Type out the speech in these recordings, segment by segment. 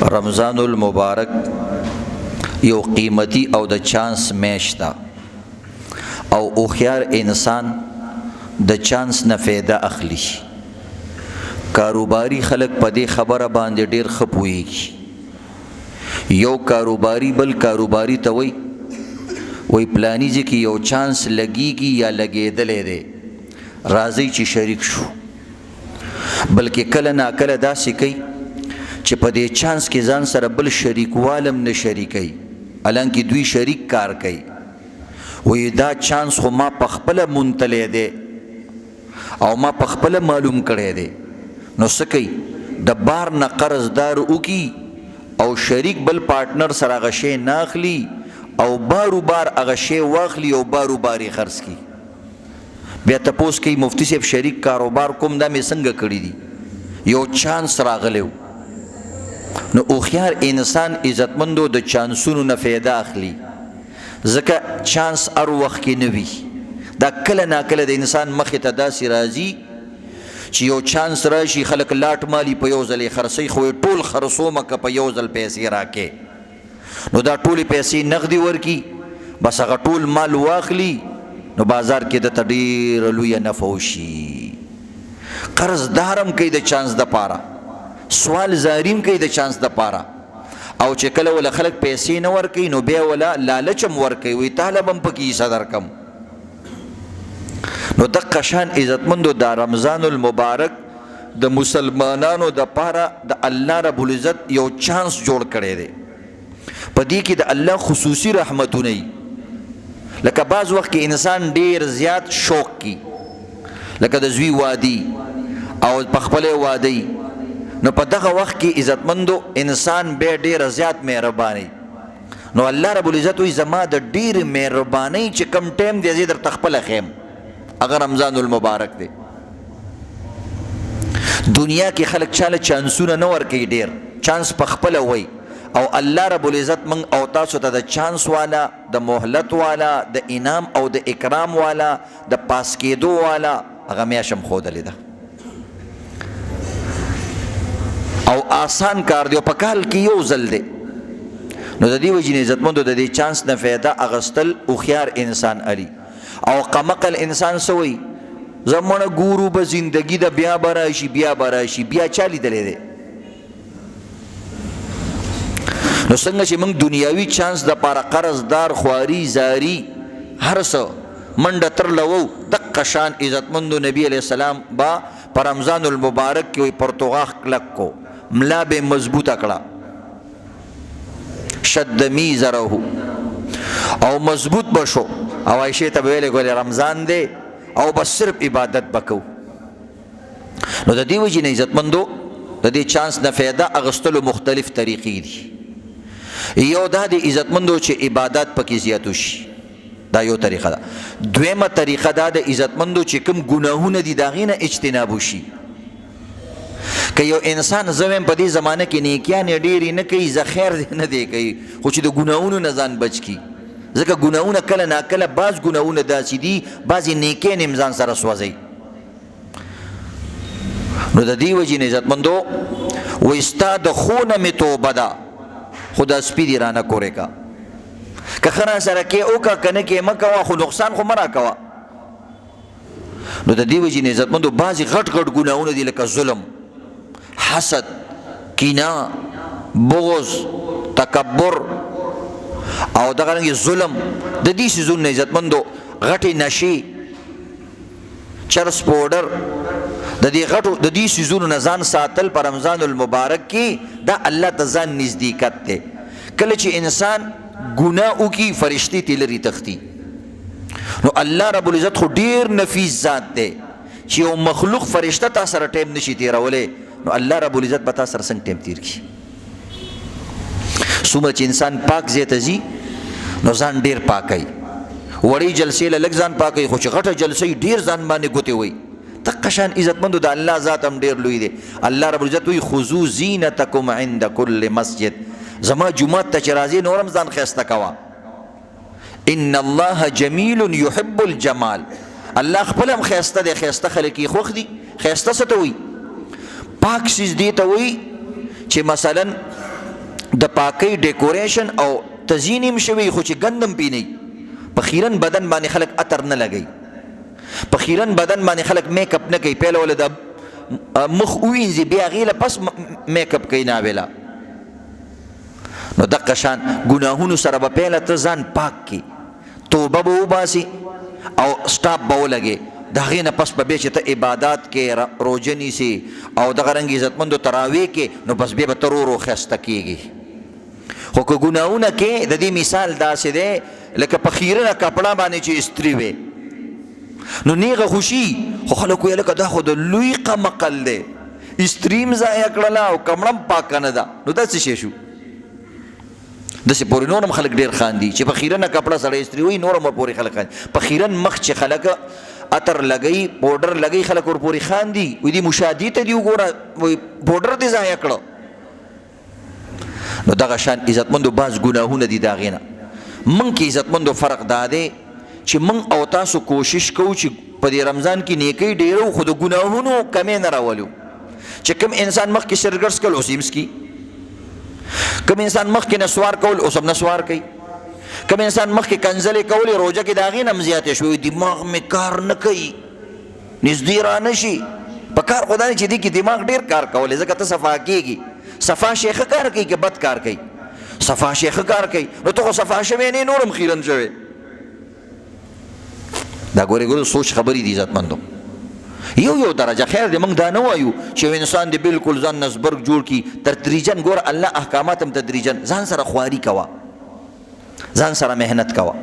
رمضان المبارک یو قیمتی او د چانس میش ده او اوخیار انسان د چانس نه فایده اخلي. کاروباری خلک په دې خبره باندې ډیر خپويږي. یو کاروباری بل کاروباری ته وای پلانی چې یو چانس لګيږي یا لګېدلې ده راځي چې شریک شو. بلکې کله نا کله داسې کوي چې په دې چانس کې ځان سره بل شریکوالم نه شریکي، الانکه دوی شریک کار کوي. وې دا چانس خو ما په خپل منتلې ده او ما په خپل معلوم کړی دی، نو سکی د بار نه قرضدار وکي او شریک بل پارټنر سره غشي ناخلی او بارو بار هغه شی واخلی او بارو باری خرڅ کی. بیا تاسو کې مفتی صاحب شریک کاروبار کوم دا مې څنګه کړی دی، یو چانس راغلو. نو اوخیار انسان عزتمندو د چانسونو نه فایده اخلي، ځکه چانس هر وخت کې نه وي. دا کله نا کله د انسان مخې ته داسې راځي چې یو چانس راشي خلک لاټ مالی په یو ځل خرڅي، خو ټول خرڅومه که په یو ځل پیسې راکې نو دا ټولې پیسې نغدي ورکی، بس هغه ټول مال واخلي، نو بازار کې د ډېر لوی نفع وشي. قرضدارم کوي د چانس د پاره، سوال زاریم کوي د چانس د پاره، او چې کله ول خلک پیسې نه ورکي نو بیا ولا لالچم ورکي، وي طالبم پکې صدر کم. نو د قشان عزتمندو دا رمضان المبارک د مسلمانانو د پاره د الله رب العزت یو چانس جوړ کړی دی. په دې کې د الله خصوصي رحمتونه ای، لکه بعض وخت کې انسان ډیر زیات شوق کی، لکه د زوی وادي او په خپل وادي، نو په دغه وخت کې عزتمندو انسان به ډیر زیات مهرباني، نو الله رب العزت وی زما د ډیر مهرباني چې کم ټیم دی زیدر تخپل خیم اگر رمضان المبارک دی. دنیا کې خلک چاله چانسونه نه ورکي، ډیر چانس په خپل وای، او الله رب العزت من او تاسو ته د چانس والا، د مهلت والا، د انعام او د اکرام والا، د پاس کېدو والا هغه میاشم خودلې ده او آسان کار دی په کال کې یو ځل دی. نو د دې وجې عزتمندو د دې چانس نه فایده اغستل او خيار انسان علي. او قمقل انسان سوی زمونه ګورو به زندگی د بیا براشي بیا چالي دلې ده. نو څنګه چې موږ دنیاوی چانس د پاره قرضدار خواري زاری هر څه منډه تر لوو، د قشان عزتمندو نبی علیہ السلام با پر رمضان المبارک کې پرتغاخ کلک کو ملا به مضبوطه کړه، شد میزره او مضبوط بشو، او عائشہ ته ویلې ګولې رمضان دی او بس صرف عبادت وکاو. نو د دې وجې نه عزتمندو د دې چانس نه فایده اغستلو مختلف طریقې دي. یو دا د عزتمندو چې عبادت پکې زیاتو شي، دا یو طریقه ده. دویمه طریقه دا د عزتمندو چې کوم ګناهونه دي دا غینه اجتناب وشي. که یو انسان زویم په دې زمانه کې نیکیان ډېری نه کوي، زخیر نه دی کوي، خو چې د ګناهونو نه ځان بچ کی، ځکه ګناهونه کله نا کله بعض ګناهونه داسې دي بعضې نیکۍ نه ځان سره سوځي. نو د دې وجې نه عزتمندو وایي ستا د خو نه مې توبه ده، خو دا سپي دې رانه کورې کا، که ښه راسره کې وکړه که نه کې مه کوه، خو نقصان خو مه راکوه. نو د دې وجې نه عزتمندو بعضې غټ غټ ګناهونه دي لکه ظلم، حسد، کینه، بغض، تکبر او دغه رنګ ظلم. د دې سيزونو عزتمندو غټي نشي، چرس پاوډر، د دې غټو د دې سيزونو نه ځان ساتل پر رمضان المبارک کې دا الله ته ځان نزدېکت دی. کله چې انسان ګناه وکي فرشتي تې لري تختی، نو الله رب العزت خو ډیر نفیس ذات دی چې یو مخلوق فرشته تا سره ټیم نشي تیرولی، نو الله رب العزت به تا سره څنګه ټیم تیر کړي. څومره چې انسان پاک زیته ځي نو ځان ډیر پاکي، وړې جلسې له لږ ځان پاکي، خو چې غټه جلسې ډیر ځان باندې ګوتې وي. تقشان عزتمندو د الله ذات هم ډیر لوی دی. الله رب العزت وی خذو زینتکم عند کل مسجد، زما جمعه ته چې راځي نورم ځان ښایسته کوه. ان الله جمیل یحب الجمال، الله خپل هم ښایسته دی، ښایسته خلک یې خوښ دي. ښایسته څه ته وایي؟ پاک سیز دی ته وایي چې مثلا د پاکی ډیکوریشن او تزیین هم شوی خو چې ګندم پی نه. په خیرن بدن باندې خلک عطر نه لګي، په خیرن بدن باندې خلک میک اپ نه کوي، پهله ول د مخ وینځي بیا غیله پس میک اپ کوي ناویلا. نو دغه شان ګناهونو سره به پهله ته ځان پاک کی، توبه به وباسي او سټاپ به ولګي، د هغې نه پس به بیا چې ته عبادات کې روژه نیسي او دغه رنګ عزتمندو تراویح کې، نو بس بیا به ته ورو ورو ښایسته کېږي. خو که ګناهونه کې د دې مثال داسې دی لکه په خیرنه کپړه باندې چې استري وي نو نیغه خوشي، خو خلک ویل لکه دا خو د لوی قمقل دی، استریم ضایع کړله او کمړه هم پاکه نه ده. نو دا څه شی شو؟ داسې پورې نور هم خلک ډېر خاندي چې په خیرنه کپړه سړی استري وي، نور هم ورپورې خلک خاندي. په خیرن مخ چې خلک عطر لګوي، پوډر لګوي، خلک ورپورې خاندي، وایي دې مشاهدې ته دي وګوره، وایي پوډر دې ضایع کړه. نو دغه شان عزتمندو بعض ګناهونه دي د هغې نه. موږ کې عزتمندو فرق دا دی چې موږ او تاسو کوشش کوو چې په دې رمضان کې نیکۍ ډېرو، خو د ګناهونو کمې نه راولو. چې کوم انسان مخکې سرګرد څکل اوس یې مسکي، کوم انسان مخکې نسوار کول اوس هم نسوار کوي، کوم انسان مخکې کنځلې کولې روژه کې د هغې نه هم زیاتې شوې، دماغ مې کار نه کوي، نږدې را نه شي. په کار خو دا نه چې دې کې دماغ ډېر کار کولی، ځکه ته صفا کېږي. صفا شی ښه کار کوي که بد کار کوي؟ صفا شی ښه کار کوي. نو ته خو صفا شوی نه، نور هم خیرن شوی. دا ګورې سوچ خبرې دي عزتمندو. یو درجه خیر دی، موږ دا نه وایو چې یو انسان دی بالکل ځان نسبرګ جوړ کي. تدریجن ګوره الله احکامات هم تدریجن، ځان سره خواري کوه، ځان سره محنت کوه.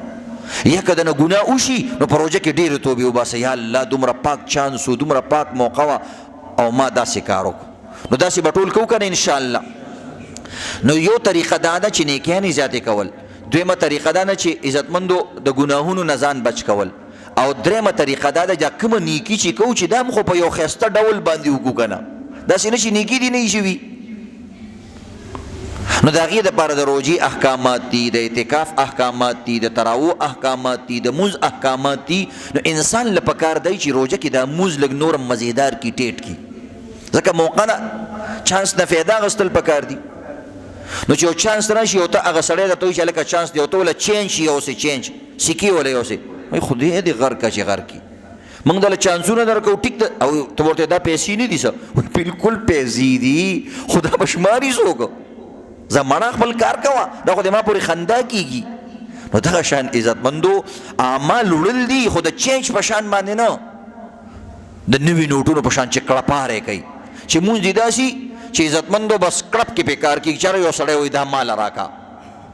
یا که دنه ګناه وشي نو په روژه کې ډېرې توبې وباسه، یا الله دومره پاک چانس و، دومره پاک موقع وه او ما داسې کار وکړو. نو داسې به ټول کوو که نه انشاءالله. نو یو طریقه دا ده چې نیکیانې زیاتې کول، دویمه طریقه دا ده چې عزتمندو د ګناهونو نه ځان بچ کول، او دریمه طریقه دا ده چې کومه نیکي چې کوو چې دا هم خو په یو ښایسته ډول باندې وکړو که نه، داسې نه چې نیکي دې نه وي شوي. نو د هغې دپاره د روژې احکامات دي، د اعتکاف احکامات دي، د تراویح احکامات دي، د مونځ احکامات دي. نو انسان له پکار دی چې روژه کې دا مونځ لږ نور مزیدار کي، ټیټ کي، ځکه موقع ده، چانس نه فایده اخیستل پکار دي. نو چې یو چانس راشي او ته هغه سړی درته وایي چې هلکه چانس دی او ته وله چینج شي، یوسې چینج سکې وله یوسې، وایي خدای دې غر که چې غر کي، موږ دله چانسونه درکوو ټیک ده. او ته ورته دا پیسې نه دي څه؟ وایي بلکل پیسې دي، خو دا به شماري څوک؟ زمانه خپل کار کوه، دا خو د ما پورې خندا کېږي. نو دغه شان عزتمندو اعمال وړل دي، خو د چینج په شان باندې نه، د نوي نوټونو په شان چې کړپاره کوي، چې مونځ دي داسې چې عزتمندو بس کړپ کې پې کار کېږي. چېرې یو سړی وایي دا مال راکړه،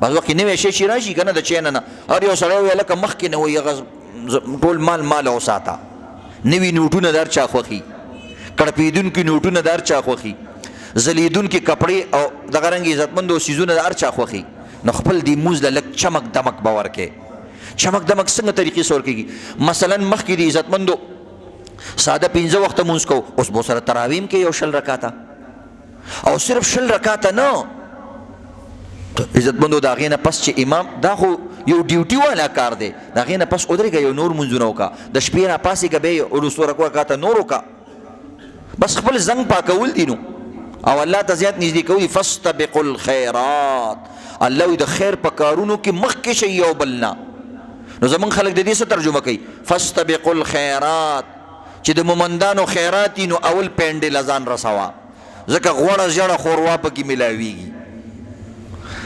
بعض وخت کې نوی شی چې راشي که نه د چینه نه، هر یو سړی وایي هلکه مخکې نه وایي هغه ټول مال وساته. نوي نوټونه د هر چا خوښي، کړپېدونکي نوټونه د هر چا خوښي، ځلیدونکي کپړې او دغه رنګ عزتمندو څیزونه د هر چا خوښي. نو خپل دې مونځ له لږ چمک دمک به ورکې. چمک دمک څنګه طریقې سره ورکېږي؟ مثلا مخکې د عزتمندو ساده 5 وخته مونځ کوو، اوس به سره تراویم کې یو 20 رکاته، او صرف 20 رکاته نه، عزتمندو د هغې نه پس چې امام، دا خو یو ډیوټي والا کار دی، د هغې نه پس ودرېږه یو نور مونځونه وکړه، د شپې را پاسېږه بیا یې 2 رکاته نور وکړه، بس خپل زنګ پاکول دي. نو او الله ته زیات نږدې کوي. فاستبقوا الخیرات، الله وایي د خیر په کارونو کې مخکې شئ یو بل نه. نو زمونږ خلک د دې څه ترجمه کوي؟ فاستبقوا الخیرات، چې د مومندانو خیرات نو اول پینډې له ځان رسوه، ځکه غوړه ژړه خوروا پکې ملاویږي.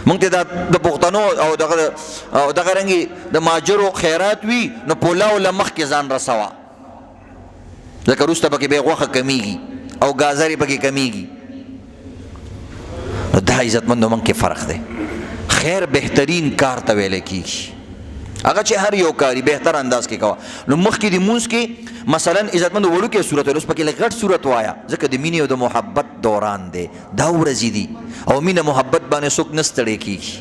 مونږ ته د پښتنو او دغه رنګې د ماجرو خیرات وي نو پولاو له مخکې ځان رسوه، ځکه وروسته پکې بیا غوښه کمیږي او ګازرې پکې کمیږي. دا عزتمندو موږ کې فرق دی. خیر بهترین کار ته ویلی کېږي، هغه چې هر یو کاري بهتر انداز کې کوه. نو مخکې د مونځ کې مثلا عزتمندو وړوکی صورت ویل، اوس پکې لږ غټ صورت وایه، ځکه د مینې او د محبت دوران دی، دا ورځې دي او مینه محبت باندې څوک نه ستړی کېږي.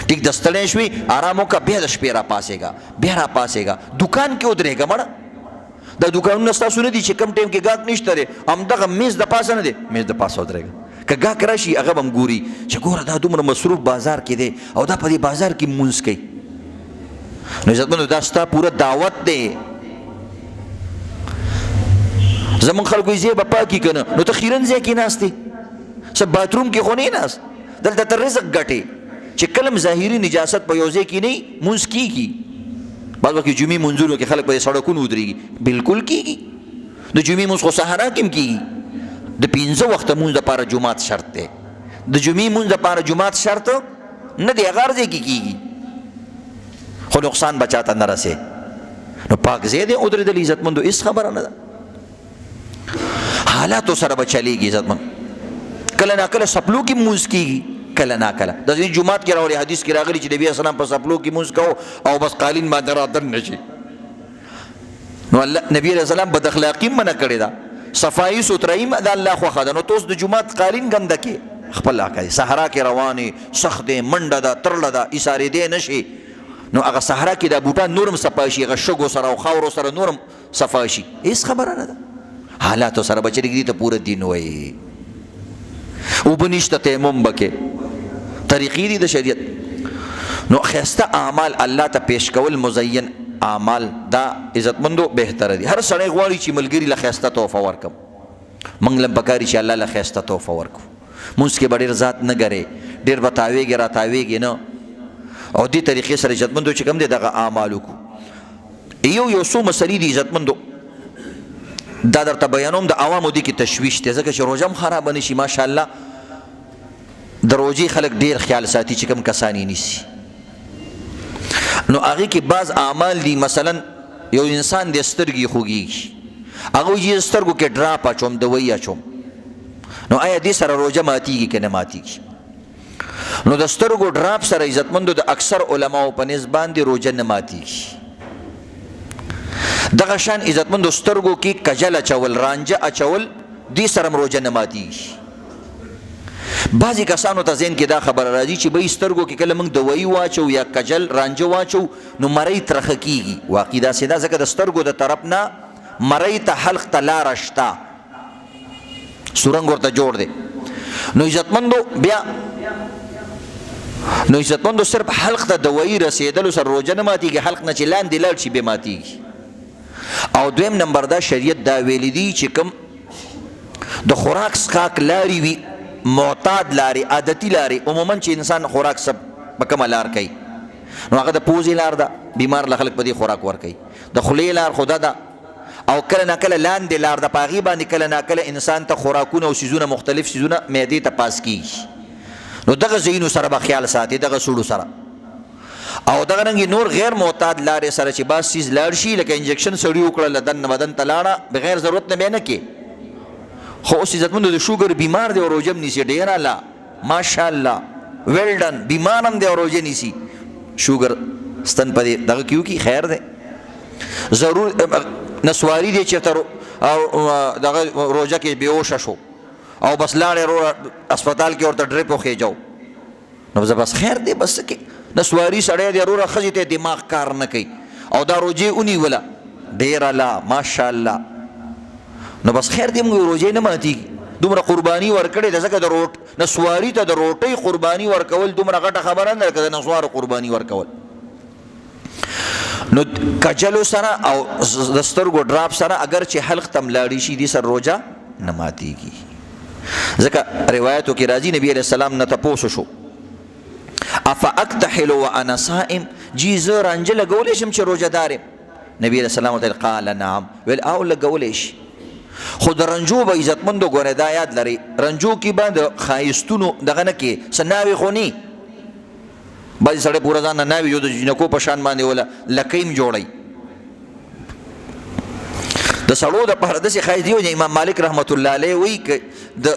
ټیک د ستړی شوي آرام وکړه، بیا د شپې را پاسېږه، بیا را پاسېږه، دکان کې ودرېږه. مړه دا دکانونه ستاسو نه دي چې کم ټایم کې ګاهک نشته دی، همدغه میز د پاسه نه دی، میز د پاسه ودرېږه. که ګاهک راشي هغه به هم ګوري چې ګوره دا دومره مصروف بازار کې دی او دا په دې بازار کې مونځ کوي. نو عزتمندو دا ستا پوره دعوت دی. زمونږ خلکو یې ځای به پاکي که نه، نو ته خیرن ځای کې ناست دی، څه باتروم کې خو نه یې ناست، دلته ته رزق ګټې چې کلم ظاهري نجاست په یو ځای کې نه مونځ کېږي. بعض وخت جمعې مونځونو کې خلک په سړکونو ودرېږي، بالکل کېږي. د جمعې مونځ خو صحرا کې هم کېږي. د 15 وخته مونځ دپاره جومات شرط دی. د جمعې مونځ دپاره جومات شرط نه دی، هغه هر ځای کې کېږي، خو نقصان به چاته نه رسې. نو پاک ځای دی ودرېدل عزتمندو، هېڅ خبره نه ده. حالاتو سره به چلېږي عزتمند. کله ناکله سپلو کې مونځ کېږي، کله ناکله د ځینې جومات کې راغلي حدیث کې راغلي چې نبي علیه السلام په سپلو کې مونځ کوو او بس قالین باندې رادننه شي. نو الله نبي علیه السلام بد اخلاقي منع کړې ده، صفایي سوترایي د الله خوښه ده. نو ته اوس د جومات قالین ګنده کې خپل کوي، صحرا کې روانې سخت دی، منډه ده، ترله ده، ایسارېدی نه شي. نو هغه صحرا کې دا بوټان نورم صفا شي، هغه شګو سره او خاورو سره نورم صفا شي، هېڅ خبره نه ده. حالاتو سره به چلېږي، ته پوره دین وایي. اوبه نشته تیمم به کې، طریقې دي د شریعت. نو ښایسته اعمال الله ته پیش کول، مزین اعمال دا عزتمندو بهتره دي. هر سړی غواړي چې ملګري له ښایسته تحفه ورکړم. موږ له پکاري چې الله له ښایسته تحفه ورکړو. مونځ کې به ډېر ذات نه ګرې، ډېر به تاویږې را تاویږې نه، او دې طریقې سره عزتمندو چې کوم دی دغه اعمال وکړو. یو څو مسلې دي عزتمندو، دا درته بیانوم، د عوامو دې کې تشویش دی، ځکه چې روژه هم خرابه نه شي. ماشاءالله د روژې خلک ډېر خیال ساتي چې کوم کسان یې نیسي. نو هغې کې بعض اعمال دي، مثلا یو انسان د سترګې خوږېږي، هغه وایي چې سترګو کې ډراپ اچوم، دوایي اچوم. نو آیا دې سره روژه ماتیږي که نه ماتیږي؟ نو د سترګو ډراپ سره عزتمندو د اکثر علماو په نسبت باندې روژه نه ماتیږي. دغه شان عزتمندو سترګو کې کجل اچول، رانجه اچول، دې سره روژه نه ماتیږي. بعضې کسانو ته ذهن کې دا خبره راځي چې بهی سترګو کې کله موږ دوایي واچو یا کجل رانجه واچو نو مرۍ ترخه کېږي. واقعي داسې ده، ځکه د سترګو د طرف نه مرۍ ته حلق ته لاره شته، سورنګ ورته جوړ دی. نو عزتمندو صرف حلق ته دوایي رسېدلو سره روژه نه ماتیږي، حلق نه چې لاندې لاړ شي بیا ماتیږي. او دویم نمبر دا شریعت دا ویلی دی چې کوم د خوراک څښاک لارې وي، معتاد لارې، عادتي لارې، عموما چې انسان خوراک سب په کومه لار کوي، نو هغه د پوزې لار ده، بیمار له خلک په دې خوراک ورکوي. د خولې لار خو ده، او کله ناکله لاندې لار ده، په هغې باندې کله ناکله انسان ته خوراکونه او څیزونه، مختلف څیزونه معدې ته پاس کېږي. نو دغه ځایونو سره به خیال ساتي، دغه سوړو سره. او دغه رنګې نور غیر معتاد لارې سره چې بعض څیز لاړ شي، لکه انجکشن سړي وکړه، له دننه بدن ته لاړه، بغیر ضرورت نه بیا نه کې. خو اوس عزتمندو د شوګر بیمار دی او روژه هم نیسي، ډېر الله ماشاءالله ویل ډن، بیمار هم دی او روژه نیسي. شوګر ستن په دې دغه کې وکړي، خیر دی. ضرور نسواري دی چېرته دغه روژه کې بېهوشه شو او بس لاړې اسپتال کې ورته ډریپ وخېجو، نو بس خیر دی. بس کې نسواري سړی دی، وروره ښځې ته دماغ کار نه کوي او دا روژې ونیوله، ډېر الله ماشاءالله، نو بس خیر دی، موږ روژې نه ماتېږي. دومره قرباني ورکړې ده، ځکه د نسواري ته د روټۍ قرباني ورکول دومره غټه خبره نه ده که د نسوارو قرباني ورکول. نو کجلو سره او د سترګو ډراپ سره اگر چې حلق تم لاړې شي، دې سره روژه نه ماتېږي. ځکه روایتو کې راځي نبي علیه السلام نه تپوس شو، افاکتحل وانا صائم، جی زه رانجه لګولی شم چې روژه دار یم؟ نبي علیه السلام ورته قال نعم، ویل او لګولی شي. خو د رنجو به عزتمندو ګورې دا یاد لرئ، رنجو کې به د ښایستونو دغه نه کې څه ناوې خو نه، بعضې سړی پوره ځان نه ناوې یو د جنکو په شان باندې وله لکۍ جوړی. د سړو دپاره داسې ښایست دی، امام مالک رحمت الله علیه وایي که د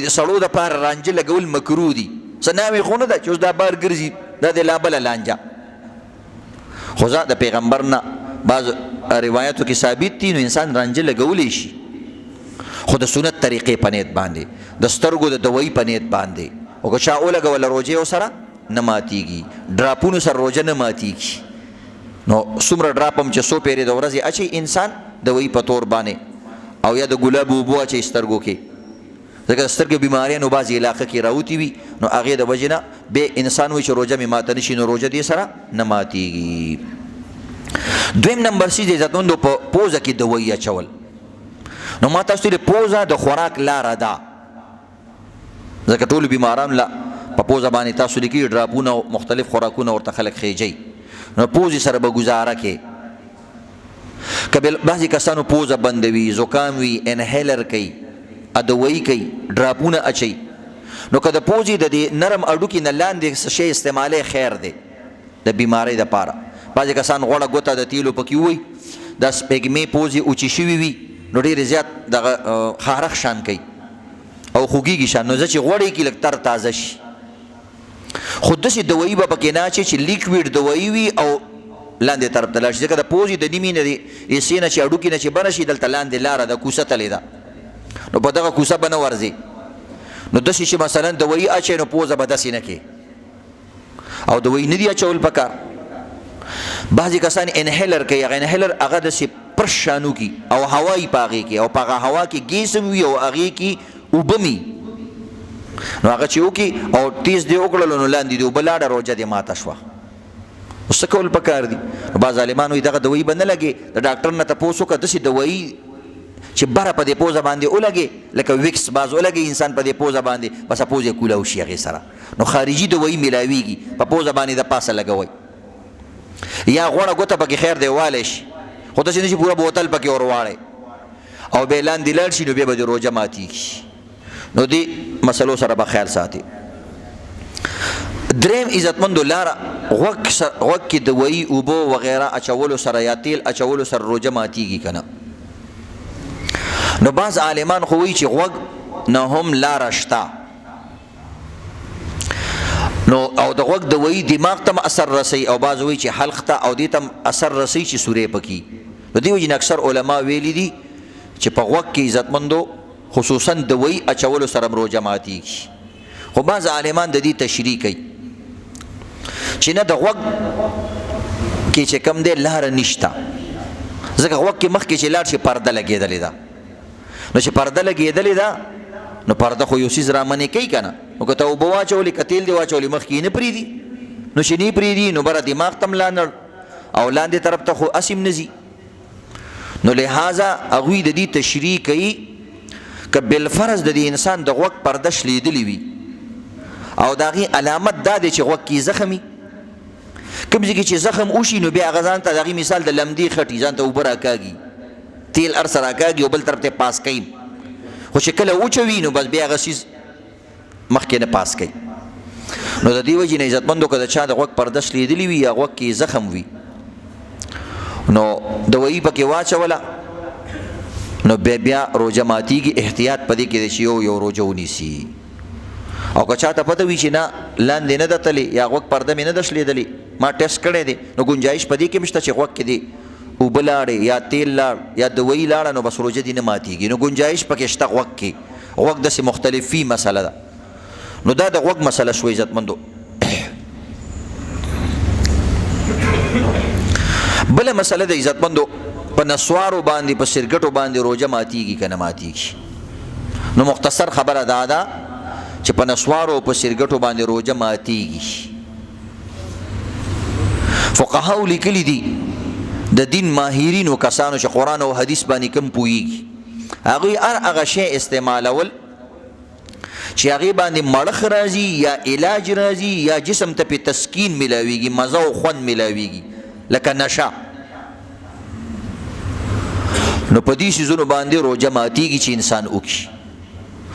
سړو دپاره رانجه لګول مکروه دي، څه ناوې خو نه ده چې اوس دا بار ګرځي، دا د لا بله لانجه. خو د پیغمبر نه بعض روایتو کې ثابت دي، نو انسان رانجه لګولی شي، خو د سنت طریقې په نیت باندې، د سترګو د دوایي په نیت باندې. او که چا ولګوله روژې ورسره نه ماتېږي، ډراپونو سره روژه نه ماتېږي. نو څومره ډراپ هم چې څو پیرې د ورځې اچوي انسان دوایي په تور باندې، او یا د ګلاب اوبو اچوي سترګو کې، ځکه د سترګو بیماریانو بعضې علاقه کې راوتې وي، نو هغې د وجې نه بیا انسان وایي چې روژه مې ماته نه شي، نو روژه دې سره نه ماتېږي. دویم نمبر څیز عزتمندو په پوزه کې دوایي اچول. نو ما تاسو ته پوزه د خوراک لاره ده، ځکه ټولو بیمارانو له په پوزه باندې تاسو لیکي ډراپونه او مختلف خوراکونه ورته خلک خېجي نو پوزې سره به گزاره کې کبل بعضی کسانو پوزه بندوي زکام وي انهیلر کوي ادوي کوي ډراپونه اچي نو کله پوزې د دې نرم اډو کې نه لاندې شی استعمالي خیر دی د بیماری د پاره بعضی کسان غوړه ګوته د تیلو پکې وي د سپېګمې پوزې اوچی شوي وي نو ډېر زیات دغه خارخ شان کوي او خوږیږي شان نو چې غوړې کې لږ تر تازه شي خو داسې دوایي به پکې نه اچي چې لیکویډ دوایي وي او لاندې طرف ته لاړ شي ځکه د پوزې د نیمې نه د حصې نه چې هډوکي نه چې بره شي دلته لاندې لاره ده کوسه تلې ده نو په دغه کوسه به نه ورځي نو داسې چې مثلا دوایي اچوي نو پوزه به داسې نه کوي او دوایي نه دي اچول پکار بعضې کسان انهیلر کوي هغه انهیلر هغه داسې پرش شانو کی او هوایي په هغې کې او په هغه هوا کې ګیس هم وي او هغې کې اوبه مي نو هغه چې وکړي او تیز دې وکړلو نو لاندې دې اوبه لاړه روژه دې ماته شوه اوس څه کول پکار دي بعض عالمان وایي دغه دوایي به نه لګې د ډاکټر نه تپوس وکړه داسې دوایي چې بره په دې پوزه باندې ولګې لکه ویکس باز ولګې انسان په دې پوزه باندې بس پوزه یې کولاو شي هغې سره نو خارجي دوایي میلاویږي په پوزه باندې د پاسه لګوئ یا غوړه ګوته پکې خیر دی والی شي خو داسې نه چې پوره بوتل پکې ور واړی او بیا لاندې لاړ شي نو بیا به د روژه ماتېږي نو دې مسلو سره به خیال ساتي دریم عزتمندو لاره غوږ کې دوایي اوبو وغیره اچولو سره یا تیل اچولو سره روژه ماتېږي که نه نو بعض عالمان خو وایي چې غوږ نه هم لاره شته نو او د غوږ دوایي دماغ ته اثر رسوي او بعض وایي چې حلق ته او دې ته اثر رسوي چې سورې پکې نو دې وجې نه اکثر علما ویلي دي چې په غوږ کې عزتمندو خصوصا دوایي اچولو سره روژه ماتېږي خو بعض عالمان د دې تشریح کوي چې نه د غوږ کې چې کم دی لاره نشته ځکه غوږ کې مخکې چې لاړ شي پرده لګېدلې ده نو چې پرده لګېدلې ده نو پرده خو یو څیز رامنې کوي که نه نو که ته اوبه واچولې که تیل دې واچولې مخکې یې نه پرېږدي نو چې نه یې پرېږدي نو بره دماغ ته هم لاندړ او لاندې طرف ته خو اسیم نه ځي نو لہذا هغوی د دې تشریح کوي که بالفرض د دې انسان د غوږ پرده شلیدلې وي او د هغې علامت دا دی چې غوږ کې زخم وي کوم ځای کې چې زخم وشي نو بیا هغه ځان ته د هغې مثال د لمدې خټي ځان ته اوبه راکاږي تیل هر څه راکاږي او بل طرف ته پاس کوي خو چې کله وچوي نو بس بیا هغه څیز مخکې نه پاس کوي نو د دې وجې نه عزتمندو که د چا د غوږ پرده شلیدلې وي یا غوږ کې زخم وي نو دوایي پکې واچوله نو بیا روژه ماتېږي احتیاط په دې کې دی چې یو روژه ونیسي او که چاته پته وي چې نه لاندې نه ده تلې یا غوږ پرده مې نه ده شلیدلې ما ټیسټ کړی دی نو ګنجایش په دې کې هم شته چې غوږ کې دی اوبه لاړې یا تیل لاړ یا دوایي لاړه نو بس روژه دې نه ماتېږي نو ګنجایش پکې شته غوږ کې غوږ داسې مختلف فی مسله ده نو دا د غوږ مسله شوه عزتمندو بله مسله د عزتمندو په نسوارو باندې په سرګټو باندې روژه ماتېږي که نه ماتېږي نو مختصر خبره دا ده چې په نسوارو په سرګټو باندې روژه ماتېږي فقهاو لیکلي دي د دین ماهرینو کسانو چې قرآن او حدیث باندې کم پوهیږي هغوی هر هغه شی استعمالول چې هغې باندې مړښ راځي یا علاج راځي یا جسم ته پې تسکین میلاویږي مزه او خوند میلاویږي لکه نشه نو په دې څیزونو باندې روژه ماتېږي چې انسان وکړي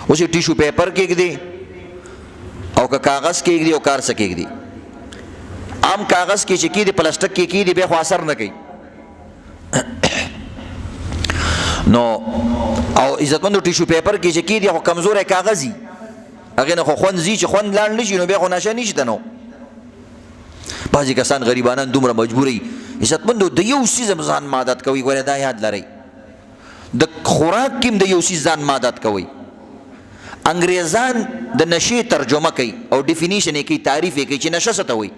اوس یې ټیشو پیپر کېږدي او که کاغذ کېږدي او کار څه کېږدي عام کاغذ کې چې کېږدي پلاسټک کې کېږدي بیا خو اثر نه کوي نو او عزتمندو ټیشو پیپر کې چې کېږدي خو کمزوری کاغذ وي هغې نه خو خوند ځي چې خوند لاړ نه شي نو بیا خو نشه نشته نو بعضې کسان غریبانان دومره مجبوري عزتمندو د یو څیز هم ځان مادت کوي ګوره دا یاد لرئ د خوراک کې هم د یو څیز ځان مادت کوي انګریزان د نشې ترجمه کوي او ډیفینیشن یې کوي تعریف یې کوي چې نشه څه ته وایي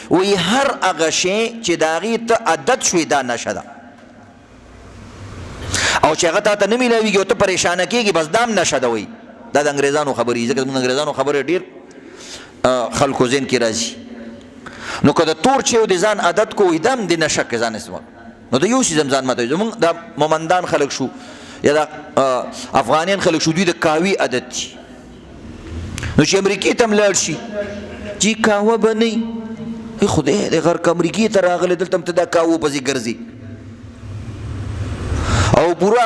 وایي هر هغه شی چې د هغې ته عادت شوې دا نشه ده او چې هغه تا ته نه میلاویږي او ته پریشانه کېږي بس دا هم نشه ده وایي دا د انګریزانو خبرې ځکه زموږ انګریزانو خبرې ډېر خلکو ذهن کې راځي نو که د تور چیو د ځان عادت کو وایي دا هم د نشه کې ځان استعمال نو د یو څیز هم ځان ماتوي زموږ دا مومندان خلک شو یا دا افغانیان خلک شو دوی د کاوي عادت دي نو چې امریکې ته هم لاړ شي چې قهوه به نه وي خدای دې غرق امریکې ته راغلی دلته هم ته دا قهوه پسې ګرځي او پورا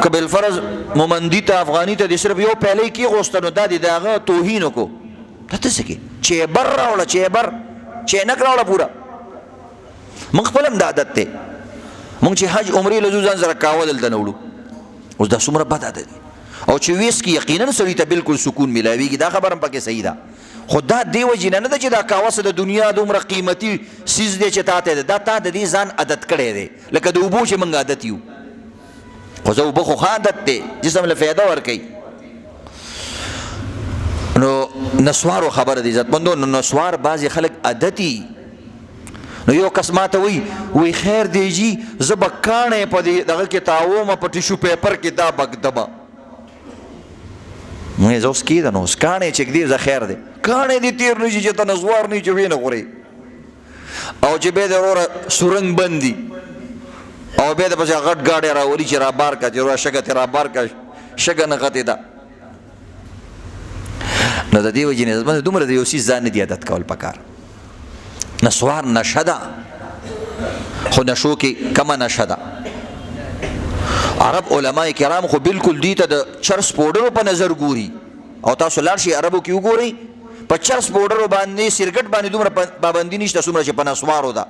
که بالفرض مومندي ته افغاني ته دې صرف یو پیالی کېغوسته نو دا دې د هغه توهین وکړو دا ته څه کې چیبر راوړه چینک راوړه پورا موږ خپل هم د عادت دی موږ چې حج عمرې له ځو ځان سره قهوه دلته نه وړو اوس دا څومره بد عادت دی او چې ویسکي یقینا سړي ته بالکل سکون میلاویږي دا خبره هم پکې صحیح ده خو دا دې وجې نه ده چې دا قهوه څه د دنیا دومره قیمتي څیز دی چې تا ته ده دا تا د دې ځان عادت کړی دی لکه د اوبو چې موږ عادت یو خو زه اوبه خو ښه عادت دی جسم له فایده ورکوي نو نسوارو خبره دی عزتمندو نو نسوار بعضې خلک عادتي نو یو کس ماته وی خیر دی جی زه به کاڼی په دغه کې تاومه په ټیشو پیپر کې دا بګدمه زه اوس کېده نو اوس کاڼی چې ږدي زه خیر دی کاڼی دې تېر نه شي چې ته نسوار نه چې وینه خورې او چې بیا د وروره سورنګ بند دي او بیا د پسې غټ ګاډی راولي چې رابار کا چې وروره شګه ترې رابار کا شګه نغتې ده نو د دې وجې نه دومره د یو څیز ځان نه دي عادت کول پکار نسوار نشه ده خو نشو کې کمه نشه ده عرب علماء کرام خو بالکل دې ته د چرس پوډرو په نظر ګوري او تاسو لاړ شئ عربو کې وګورئ په چرس پوډرو باندې سرګټ باندې دومره پابندي نشته څومره چې په نسوارو ده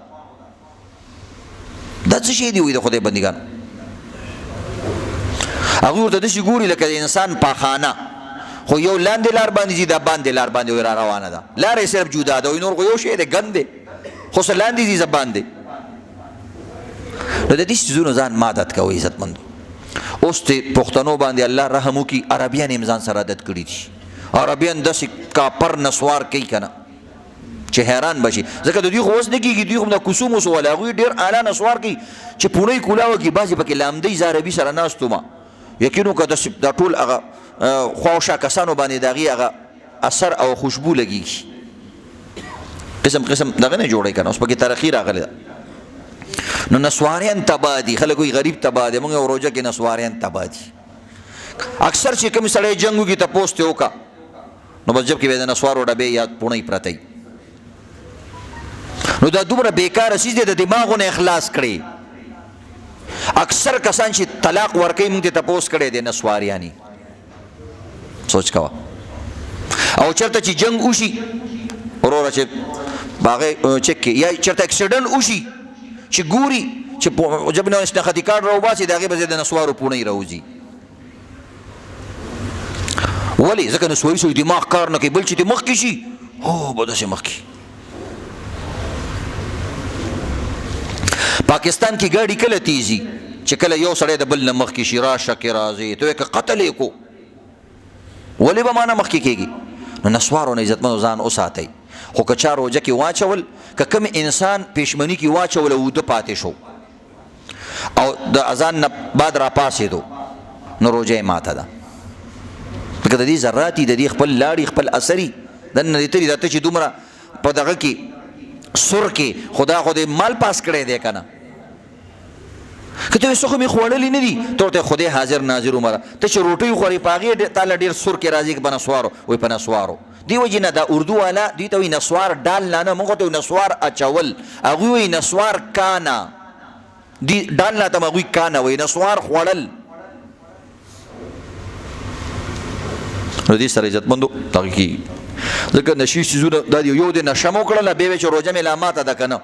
دا څه شی دی وایي د خدای بندګانو هغوی ورته داسې ګوري لکه د انسان پاخانه خو یو لاندې لار باندې ځي دا باندې لار باندې را روانه ده لار یې صرف جدا ده نور خو یو شی دی ګند دی خو څه لاندې ځي زه باندې نو د دې څیزونو ځان ما عادت کوئ عزتمندو اوس ته پښتنو باندې الله رحم وکړي عربیان یې ځان سره عادت کړي دي عربیان داسې کاپر نسوار کوي که نه چې حیران بشي ځکه د دوی خو اوس نه کېږي دوی خو د کوسوم اوس ولا هغوی ډېر اعلی نسوار کوي چې پوڼۍ کولا وکړي بعضې پکې لامدۍ زاربي سره ناست ما یقین وکړه دا ټول هغه خواوشا کسانو باندې د هغې هغه اثر او خوشبو لګېږي قسم قسم دغه نه جوړی که نه اوس پکې ترقي راغلی ده نو نسواریان تباه دي خلک وایي غریب تباه دی موږ یو روژه کې نسواریان تباه دي اکثر چې کوم سړی جنګ وکړي تپوس ترې وکړه نو بس جب کې به د نسوارو ډبې یا پوڼۍ پرته نو دا دومره بیکاره څیز دی د دماغو نه اخلاص کړي اکثر کسان چې طلاق ورکوي موږ ته تپوس کړی دی نسواریاني سوچ کوه او چېرته چې جنګ وشي وروره چې هغې چک کې یا چېرته اکسیډنټ وشي چې ګوري چې جب نه شناختي کارډ راوباسي د هغې به د نسوارو پوڼۍ راوځي ولې ځکه نسواري سړي دماغ کار نه کوي بل چې دې مخکې شي هو به داسې مخکې پاکستان کې ګاډي کله تیزي چې کله یو سړی د بل نه مخکې شي راشه کې راځي ته وایې که قتل یې کو ولې به مانه مخکې کېږي نو نسوارو نه عزتمنو ځان وساتئ خو که چا روژه کې واچول که کوم انسان پېشمني کې واچول او اوده پاتې شو او د اذان نه بعد راپاڅېدو نو روژه یې ماته ده لکه د دې ذراتي د دې خپل لاړې خپل اثري دننه دې تلي دا ته چې دومره په دغه کې سر کې خدا خو دې مال پاس کړی دی که نه که ته څه خو مې خوړلي نه دي ته ورته خدای حاضر ناظر عمره ته چې روټۍ وخورې په هغې تاله ډېر سر کې راځي که په نسوارو وایي په نسوارو دې وجې نه دا اردو والا دوی ته وایي نسوار ډال نه نه موږ ته وایي نسوار اچول هغوی وایي نسوار کانا ډال نه ته هغوی کانا وایي نسوار خوړل نو دې سره عزتمندو دغه کېږي ځکه نشي څیزونه دا یو د نشه مو کړله بیا چې روژه مې لا ماته ده که نه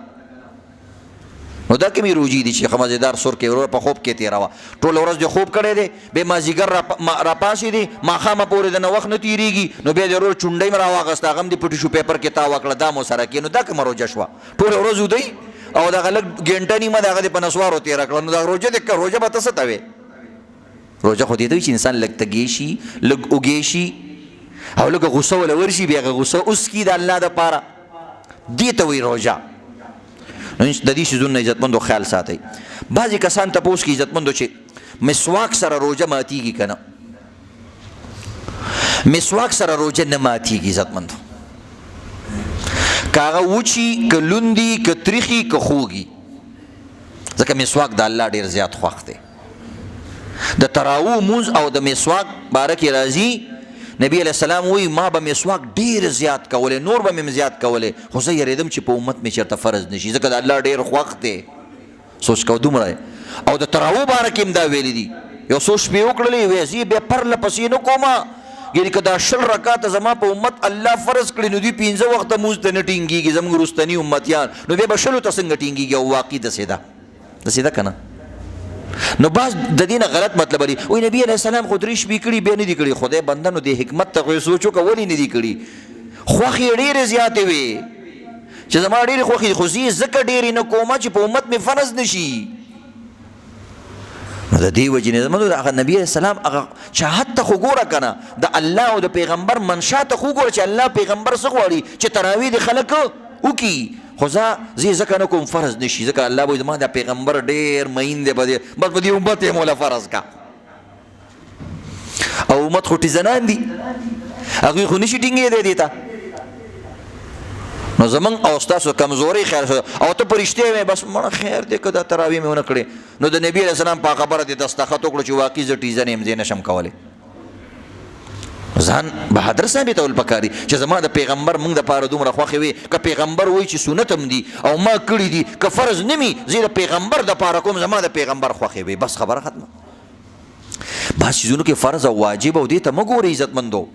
نو دا کومې روجي دي چې ښه مزېدار سور کې وروره په خوب کې تېروه ټوله ورځ دې خوب کړی دی بیا مازدیګر راپاسې دی ماښامه پورې د نه وخت نه تېرېږي نو بیا دې ورور چونډۍ م راواغسته هغه هم دې په ټیشو پیپر کې تاوه کړه دا مو سره کې نو دا کومه روژه شوه ټوله ورځ ودی او دغه لږ ګنټه نیمه د هغه دې په نسوارو تېره کړه نو دا روژه دې روژه به ته څه ته وې روژه خو دې ته وي چې انسان لږ تږی شي لږ اوږې شي او لږه غصه وله ورشي بیا هغه غصه اوسکي د الله دپاره دې ته وایي روژه نو د دې څیزونو نه عزتمندو خیال ساتئ بعضې کسان تپوس کې عزتمندو چې مسواک سره روژه ماتیږي که نه مسواک سره روژه نه ماتیږي عزتمندو که هغه وچي که لوندي که تریخي که خوږي ځکه مسواک د الله ډېر زیات خوښ دی د تراوو مونځ او د مسواک باره کې راځي نبی علیہ السلام وی ما به مسواک ډیر زیات کوله، نور به مې زیات کوله، خو زه یریدم چې په امت مې چېرته فرض نشي، ځکه د الله ډیر خوښ دی. سوچ کو دومره. او د تراویح باره کې هم دا ویلي دي، یو څو شپې وکړلې وایي زه بیا پرله پسې نه کومه، یعنې که دا 20 رکاته زما په امت الله فرض کړي نو دوی 15 وخته لمونځ ته نه ټینګېږي زموږ وروستني امتیان، نو بیا به 20 ته څنګه ټینګېږي؟ او واقع داسې ده که نه؟ نو بعض د دې نه غلط مطلب لري، وایي نبي علیه السلام خو 3 شپې کړي بیا نه دي کړي. خدای بنده نو دې حکمت ته خو سوچ وکړه ولې نه دي کړي؟ خوښې یې ډېرې زیاتې وې چې زما ډېرې خوښې خو زه یې ځکه ډېرې نه کومه چې په امت مې فرض نه شي. نو د دې وجې نه زموږ هغه نبي علیه السلام هغه چاهت ته خو ګوره که نه، د الله او د پیغمبر منشا ته خو ګوره چې الله پیغمبر څه غواړي چې تراویح د خلک وکړي. خو زه ځکه نه کوم فرض نه شي، ځکه الله وایي زما د پیغمبر ډېر مین دی، بس په دې امت یې موله فرض کا. او امت خو ټیزنان دي، هغوی خو نشي ټینګېدی دې ته. نو زمونږ او ستاسو کمزورۍ خیر شو او ته په رښتیا وایې بس مړه خیر دی که دا تراویح مې ونه کړې، نو د نبي علیه السلام په خبره دې دستخط وکړو چې واقعي زه ټیزن یم، زه یې نشم کولی. ځان بهادر ثابتول پکار دي چې زما د پیغمبر موږ دپاره دومره خوښې وي، که پیغمبر وایي چې سنت هم دي او ما کړي دي، که فرض نه وي زه د پیغمبر دپاره کوم، زما د پیغمبر خوښې وي، بس خبره ختمه. بعض څیزونو کې فرض او واجب او دې ته مه ګورئ عزتمندو،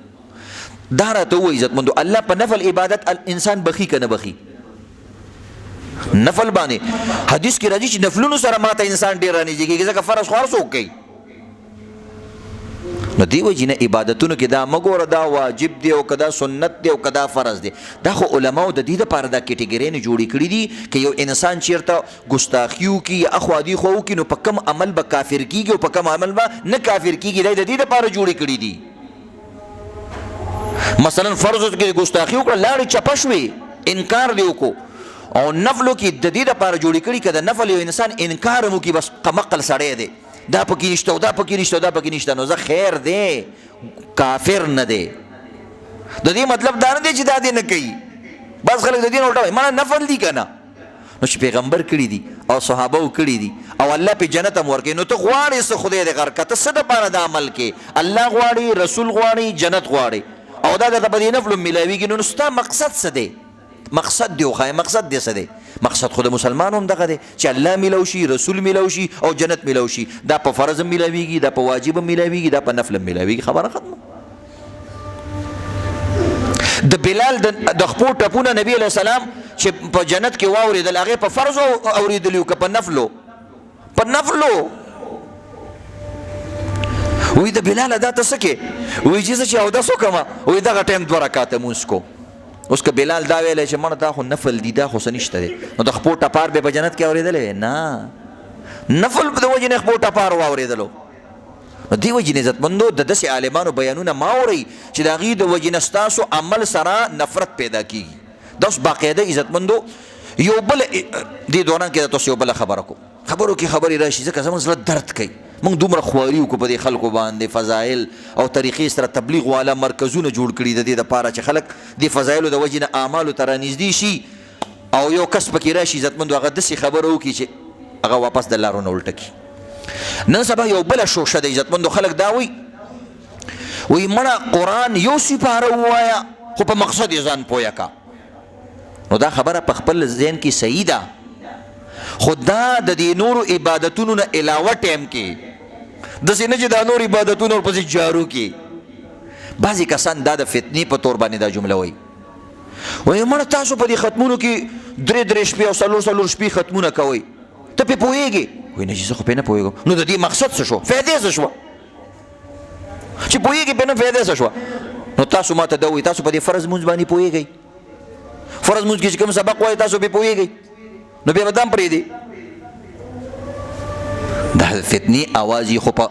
دا راته ووایي عزتمندو الله په نفل عبادت انسان بخي که نه بخي؟ نفل باندې حدیث کې راځي چې نفلونو سره ماته انسان ډېر رانږدې کېږي، ځکه فرض خو هر څوک کوي. نو دې وجې نه عبادتونو کې دا مه ګوره دا واجب دی او که دا سنت دی او که دا فرض دی. دا خو علماو د دې دپاره دا کیټګریانې جوړې کړي دي که یو انسان چېرته ګستاخي وکړي یا اخوادي خوا وکړي نو په کم عمل به کافر کېږي او په کم عمل به نه کافر کېږي. دا د دې دپاره جوړې کړي دي. مثلا فرضو کې ګستاخي وکړه لاړې چپه شوې انکار دې وکړو، او نفلو کې د دې دپاره جوړې کړي که د نفل یو انسان انکار هم وکړي بس قمقل سړی دی، دا پکې نشته او دا پکې نشته او دا پکې نشته، نو زه خیر دی کافر نه دی. د دې مطلب دا نه دی چې دا دې نه کوي، بس خلک د دې نه الټه وایي مانه نفل دي که نه، نو چې پیغمبر کړي دي او صحابه کړي دي او الله په جنت هم ورکوي، نو ته غواړې څه خدای دې غرکه، ته څه دپاره دا عمل کې؟ الله غواړي، رسول غواړي، جنت غواړي، او دا درته په دې نفلو میلاویږي. نو ستا مقصد څه دی؟ مقصد دی وښایه مقصد دی څه دی؟ مقصد خو د مسلمان هم دغه دی چې الله میلاو شي، رسول میلاو شي او جنت میلاو شي. دا په فرض هم میلاویږي، دا په واجب هم میلاویږي، دا په نفل هم میلاویږي. خبره ختمه. د بلال د خپو ټپونه نبی علیه السلام چې په جنت کې واورېدل هغې په فرض اورېدلي وو که په نفلو؟ په نفلو. وی د بلال دا ته څه کې؟ وی چې زه چې اودس وکړمه وی دغه ټایم 2 رکاته لمونځ کو. اوس که بلال دا ویلی چې مړه دا خو نفل دي دا خو څه نشته دی، نو د خپو ټپار به په جنت کې اورېدلی؟ نه، نفل د وجې نه خپو ټپار واورېدلو. نو دې وجې نه عزتمندو د داسې عالمانو بیانونه ما اورئ چې د هغې د وجې نه ستاسو عمل سره نفرت پیدا کېږي. دا اوس باقاعده عزتمندو یو بل دې دوران کې تاسو یو بله خبره کو، خبرو کې خبرې راشي ځکه زموږ زړه درد کوي. موږ دومره خواري وکړو په دې خلکو باندې، فضایل او طریقې سره تبلیغ والا مرکزونه جوړ کړي د دې دپاره چې خلک د فضایلو د وجې نه اعمالو ته رانږدې شي، او یو کس پکې راشي عزتمندو هغه داسې خبره وکړي چې هغه واپس د لارو نه الټه کړي. نن سبا یو بله شوشه د عزتمندو خلک دا وایي مړه قرآن یو سپاره ووایه خو په مقصد یې ځان پویه کا. نو دا خبره په خپل ذهن کې صحیح ده، خو دا د دې نورو عبادتونو نه علاوه ټایم کې داسې نه چې دا نور عبادتونه ورپسې جارو کې. بعضې کسان دا د فتنې په طور باندې دا جمله وایي مړه تاسو په دې ختمونو کې 3 شپې او 4 شپې ختمونه کوئ، ته پې پوهېږې؟ وایي نه چې زه خو پې نه پوهېږم. نو د دې مقصد څه شو؟ فایدې څه شوه؟ چې پوهېږې پې نه فایده څه شوه؟ نو تاسو ما ته دا وایي تاسو په دې فرض مونځ باندې پوهېږئ، فرض مونځ کې چې کوم سبق وایي تاسو پې پوهېږئ، نو بیا به دا هم پرېږدئ. دا فتنې اواز یې خو په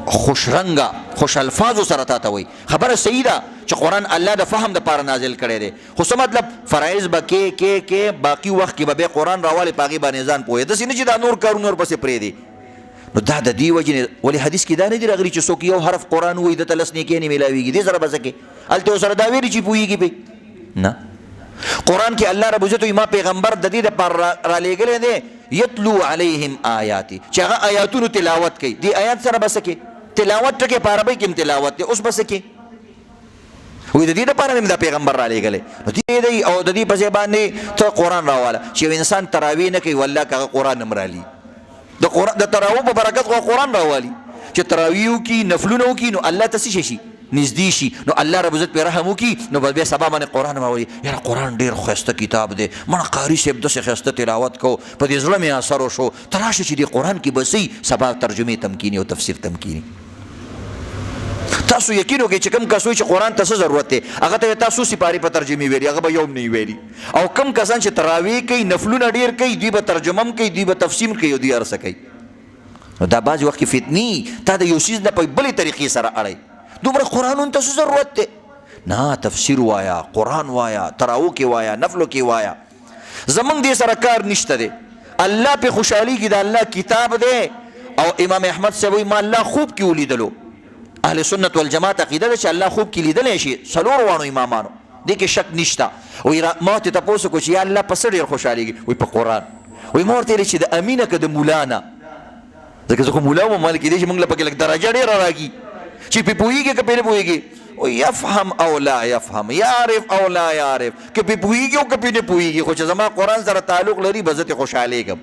خوش رنګه خوش الفاظو سره تا ته وایي. خبره صحیح ده چې قرآن الله د فهم دپاره نازل کړی دی، خو څه مطلب فرایض به کې باقي وخت کې به بیا قرآن راولې په هغې باندې ځان پوهې، داسې نه چې دا نور کارونه ورپسې پرېږدي. نو دا د دې وجې نه ولې حدیث کې دا نه دي راغلي چې څوک یو حرف قرآن وایي دته 10 نیکۍ نه میلاویږي، دې سره به څه کې؟ هلته ورسره دا ویلي چې پوهېږي پې نه. قرآن کې الله رب عزت ما پیغمبر د دې دپاره رالیږلی دی یتلو علیهم آیاتي چې هغه آیاتونو تلاوت کوي. دې آیات سره به څه کې؟ تلاوت ټکې په عربۍ کې هم تلاوت دی، اوس به څه کې؟ وې د دې لپاره مې دا پیغمبر را لېږلی نو دې دی او د دې په ځای باندې ته قرآن راواله چې یو انسان تراویح نه کوي والله که هغه قرآن هم رالي د تراویح په برکت خو قرآن راوالي چې تراویح وکړي نفلونه وکړي نو الله ته څه شي نږدې شي نو الله رب عزت پرې رحم وکړي نو بیا سبا باندې قرآن راولي یاره قرآن ډېر ښایسته کتاب دی مړه قاري صاحب داسې ښایسته تلاوت کو په دې زړه مې اثر وشو ته راشه چې دې قرآن کې به صحیح سبا ترجمې ته هم کیني او تفسیر ته هم کیني تاسو یقین وکړئ چې کوم کس وایي چې قرآن ته څه ضرورت دی هغه ته تاسو سپارې په ترجمې ویلي هغه به یو هم نه ویلي او کوم کسان چې تراویح کوي نفلونه ډېر کوي دوی به ترجمه هم کوي دوی به تفسیر کوي او دوی هر څه کوي نو دا بعضې وخت کې فتنې تا د یو څیز نه په بلې طریقې سره اړئ دومره قرآن ته څه ضرورت دی نه تفسیر وایا قرآن وایا تراویح کې وایا نفلو کې وایا زمونږ دې سره کار نشته دی الله پې خوشحالېږي د الله کتاب دی او امام احمد صاحب وایي ما الله خوب کې ولیدلو اهل سنت والجماعت عقیده ده چې الله خوب کې لیدلی شي څلور واړو امامانو دې کې شک نشته وایي ما ورته تپوس وکړو چې یا الله په څه ډېر خوشحالېږي وایي په قرآن وایي ما ورته ویلې چې د امینه که د مولا نه ځکه زه خو مولا وم مال کېدای شي موږ له پکې لږ درجه ډېره راکړي چې پې پوهېږي که پې نه پوهېږي یفهم او لا یفهم یعرف او لا یعرف که پې پوهېږي او که پې نه پوهېږي خو چې زما قرآن سره تعلق لري به زه ترې خوشحالېږم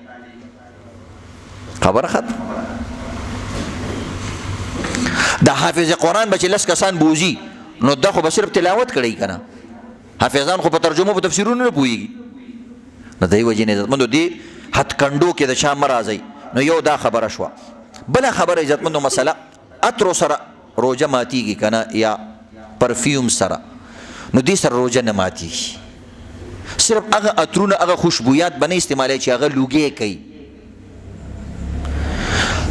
خبره ختم د حافظ قرآن به چې لس کسان بوزي نو دا خو به صرف تلاوت کړی که نه حافظان خو په ترجمو په تفسیرونو نه پوهېږي نو د دې وجې نه عزتمندو دې هتکنډو کې د چا مه راځئ نو یو دا خبره شوه بله خبره عزتمندو مسله عطرو سره روجه ماتیږي که نه یا پرفیوم سره نو دې سره روجه نه ماتیږي صرف هغه عطرونه هغه خوشبویات به نه استعمالوي چې هغه لوګی کوي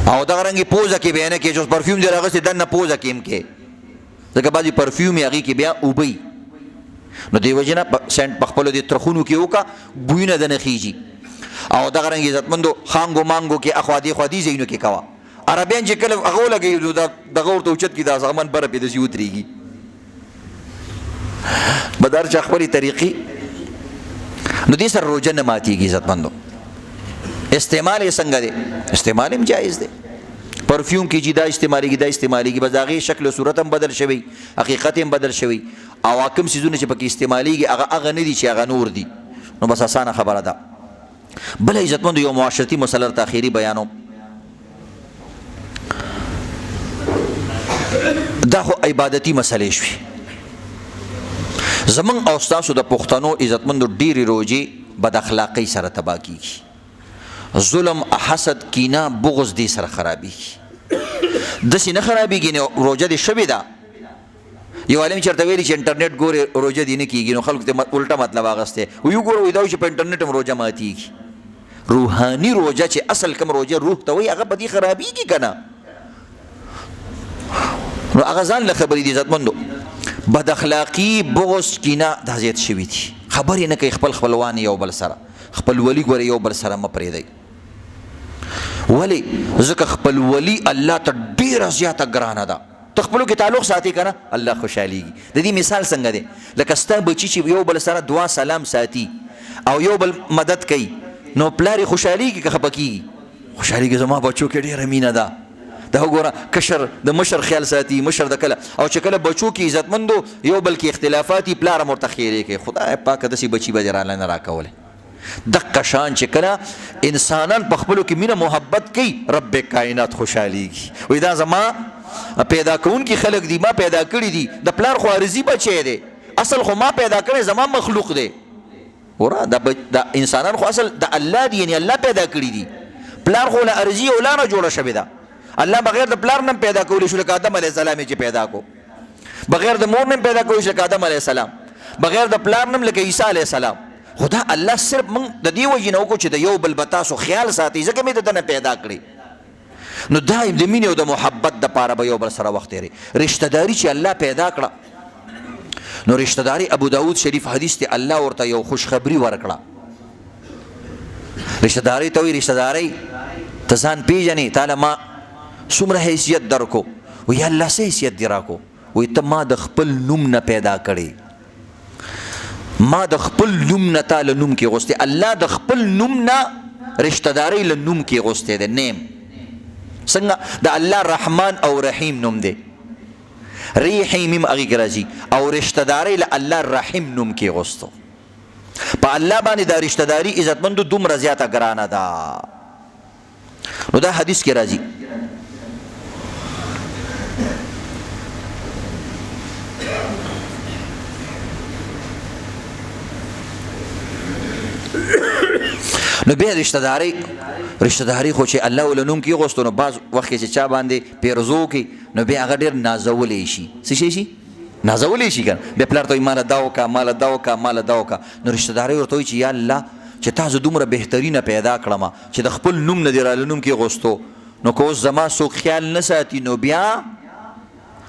او دغه رنګې پوزه کې بیا نه کوي چې پرفیوم دې راغوستی دننه پوزه کې هم کوي ځکه بعضې پرفیوم یې هغې کې بیا اوبئ نو دې وجې نه سینټ په خپلو دې ترخونو کې وکړه بویونه دنه خیږي او دغه رنګې عزتمندو خانګو مانګو کې اخوا دې خوا دې ځایونو کې کوه عربیان چې کله هغه ولګوي نو دغه ورته اوچت کړي دا سامان بره پې داسې ودرېږي به د هر چا خپلې طریقې نو دې سره روجه نه ماتېږي عزتمندو استعمال یې څنګه دی استعمال هم جایز دی پرفیوم کې چې دا استعمالېږي دا استعمالېږي بس د هغې شکل و صورت هم بدل شوی حقیقت هم بدل شوی او کوم څیزونه چې پکې استعمالېږي هغه نه دي چې هغه نور دي نو بس اسانه خبره ده بله عزتمندو یو معاشرتي مسله ورته اخري بیانوم دا خو عبادتي مسلې شوي زمونږ او ستاسو د پښتنو عزتمندو ډېرې روجې بد اخلاقۍ سره تباه کېږي ظلم حسد کینه بغض دې سره خرابېږي داسې نه خرابېږي نو روجه دې شوې ده یو عالم چېرته ویلي چې انټرنېټ ګورې روجه دې نه کېږي نو خلکو ته الټه مطلب اخیستی ویو ګوره وایي دا چې په انټرنېټ هم روجه ماتېږي روحاني روجه چې اصل کوم روجه روح ته وایي هغه په دې خرابېږي که نه نو هغه ځان له خبرې دي عزتمندو بد اخلاقي بغض کینه دا زیات شوي دي خبرې نه کوي خپل خپلوان یو بل سره خپلولي ګورې یو بل سره مه پرېږدئ ولې ځکه خپلولي الله ته ډېره زیاته ګرانه ده ته خپلو کې تعلق ساتي که نه الله خوشحالېږي د دې مثال څنګه دی لکه ستا بچي چې یو بل سره دعا سلام ساتي او یو بل مدد کوي نو پلار یې خوشحالېږي که خفه کېږي خوشحالېږي زما بچو کې ډېره مینه ده دا وګوره کشر د مشر خیال ساتي مشر د کله او چې کله بچو کې عزتمندو یو بل کې اختلافات دي پلار هم ورته خیرې کوي خدای پاکه داسې بچي به دې راله نه راکولی دقه شان چې کله انسانان په خپلو کې مینه محبت کوي رب کائنات خوشحالېږي وایي دا زما پیدا کوونکي خلک دي ما پیدا کړي دي د پلار خو عارضي بچی دی اصل خو ما پیدا کړی زما مخلوق دی وره دا انسانان خو اصل د الله دي یعنی الله پیدا کړي دي پلار خو له عارضي او لانه جوړه شوې ده الله بغیر د پلار نم پیدا کولی شو لکه آدم علیه السلام چې پیدا کو بغیر د مور نم پیدا کولی شو لکه آدم علیه السلام بغیر د پلار نم لکه عیسی علیه السلام خدا الله صرف موږ د دې وجې نه وکړو چې د یو بل به تاسو خیال ساتئ ځکه مې د ده نه پیدا کړي نو دا د مینې او د محبت دپاره به یو بل سره وخت تېرئ رشته داري چې الله پیدا کړه نو رشته داري ابو داود شریف حدیث دی الله ورته یو خوشخبري ورکړه رشته داري ته وایي رشته دارۍ ته ځان پېژنې تاله ما څومره حیثیت درکو وی الله څه حیثیت دې راکو وی ته ما د خپل نوم نه پیدا کړې ما د خپل نوم نه تا له نوم کې غوستی الله د خپل نوم نه رشته دارۍ له نوم کې غوستی دی نیم څنګه د الله رحمان او رحیم نوم دی ریحیم هغې کې راځي او رشته دارۍ له الله رحیم نوم کې غوستو په الله باندې دا رشته داري عزتمندو دومره زیاته ګرانه ده. نو دا حدیث کې راځي نو بیا رشته داري خو چې الله ول نوم کې غوستو نو بعض وخت کې چې چا باندې پیرزو کې نو بیا هغه ډېر نازولی شي. څه شي نازولی شي کنه بیا پلار ته مال دا وکا نو رشته داري ورته وایي چې یا الله چې تاسو دومره بهترینه پیدا کړم چې د خپل نوم نه دی راله نوم کې غوستو نو که اوس زما څوک خیال نه ساتي نو بیا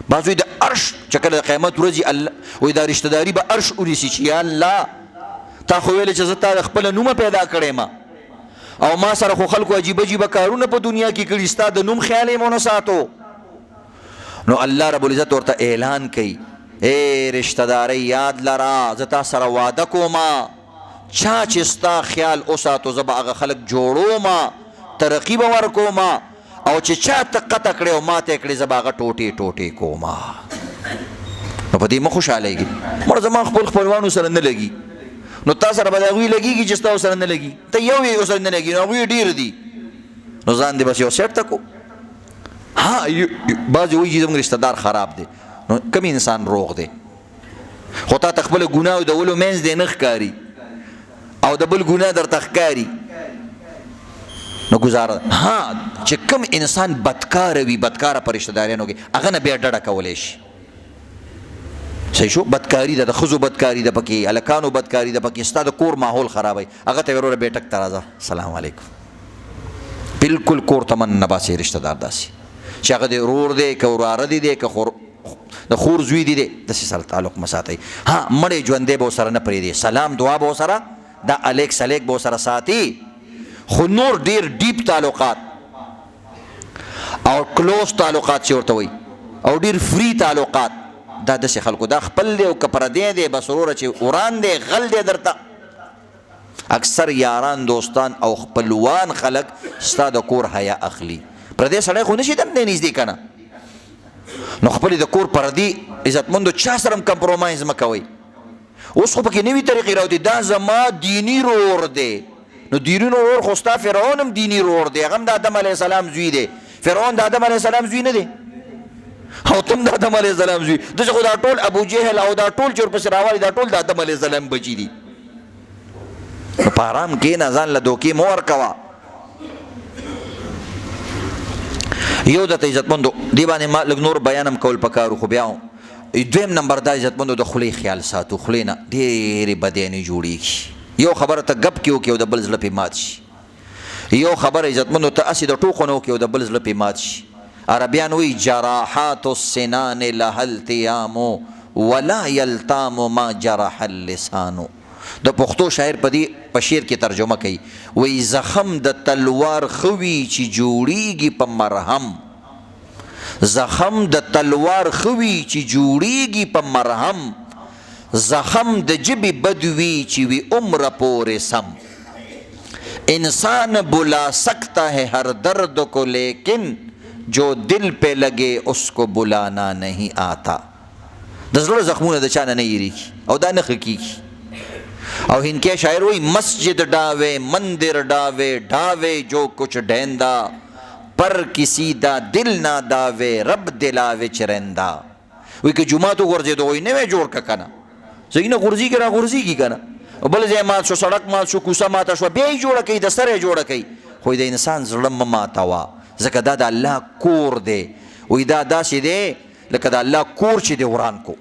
بعض وایي د عرش چې کله د قیامت ورځي الله وایي دا رشته داري به عرش ونیسي چې یا الله تا خو ویلې چې زه تا د خپله نومه پیدا کړی او ما سره خو خلکو عجیبه کارونه په دنیا کې کړي ستا د نوم خیال یې مونه ساتو. نو الله رب العزت ورته اعلان کوي اے رشته دارۍ یاد لره زه تا سره واده کومه چا چې ستا خیال وساتو زه به هغه خلک جوړومه ترقي به ورکومه او چې چا ته قطع کړی او ماته یې کړې زه به هغه ټوټې کومه. نو په دې مه خوشحالېږي مړه زما خپل خپلوانو سره نه لګي نو تا سره به د هغوی لګېږي چې ستا سره نه لګي ته یو یې ورسره نه لګي نو هغوی ډېر دي نو ځان دې بس یو سیټ ته کو. ها بعضې وایي چې زموږ رشته دار خراب دی نو کم انسان روغ دی خو تا ته خپله ګناه د ولو منځ دی نه ښکاري او د بل ګناه درته ښکاري نو ګزاره ها چې کم انسان بدکاره وي بدکاره په رشته داریانو کې هغه نه بیا ډډه کولی شي. صحیح شو بدکاري ده د ښځو بدکاري ده پکې هلکانو بدکاري ده پکې ستا د کور ماحول خرابوي هغه ته وروره بیټک ته راځه سلام علیکم بالکل کور ته من نه باسي رشته دار داسې چې هغه د ورور دی که وراره دی که د خور زوی دی داسې سره تعلق مه ساتئ. ها مړی ژوندی به ورسره نه پرېږدي سلام دعا به ورسره دا الیک سلیک به ورسره ساتي خو نور ډېر ډیپ تعلقات او کلوز تعلقات چې ورته وایي او ډېر فری تعلقات دا داسې خلکو دا خپل دی او که پردی دی بس وروره چې وران دی غل دی درته. اکثر یاران دوستان او خپلوان خلک ستا د کور حیا اخلي پردی سړی خو نشي دننه نږدې کنه نو خپل د کور پردی عزتمندو چا سره هم کمپرومایز مه کوئ. اوس خو پکې نوي طریقې راوتي دا زما دیني رور دی نو دیني رور خو ستا فرعون هم دیني رور دی هغه هم د آدم علیه السلام زوی دی فرعون د آدم علیه السلام زوی نه دی او تم د آدم علیه السلام زوی داسې خو دا ټول ابو جهل او دا ټول چې ورپسې راوالي دا ټول د آدم علیه السلام بچي دي. نو په ارام کښېنه ځان له دوکې مه ورکوه. یو درته عزتمندو دې باندې ما لږ نور بیان هم کول پکارو خو بیا دویم نمبر دا عزتمندو د خولې خیال ساتو خولې نه ډېرې بدیانې جوړېږي. یو خبره ته ګپ کې وکړې او د بل زړه پې مات شي یو خبره عزتمندو ته هسې د ټوکو نه وکړې او د بل زړه پې مات شي. عربیان وایي جراحات السنان لها التیام ولا یلتام ما جرح اللسان. د پښتو شاعر په شعر کې ترجمه کوي وایي زخم د تلوار خوي چې جوړیږي په مرهم زخم د تلوار خوي چې جوړیږي په مرهم زخم د جبی بدوی چې وی عمر پورے سم انسان بلا سکتا ہے ہر درد کو لیکن جو دل پہ لگے اس کو بلانا نہیں آتا. د زړه زخمونه د چا نه یریږي او دا نه ښه کېږي. او هنکے شاعر وہی مسجد ڈاوے مندر ڈاوے ڈاوے جو کچھ ڈیندا پر کسی دا دل نہ داوے رب دلاوے چرندا. وی که جمعه تو غرزیدو وی نوی جوړ که کنه صحیح نه غورځېږي را غورځېږي کنه بل ځای مات شو سړک مات شو کوڅه ماته شوه بیا یې جوړه کوي د سره یې جوړه کوي خو د انسان زړه مه ماتوه ځکه دا د الله کور دی وی دا داسې دی لکه د الله کور چې دی وران کو.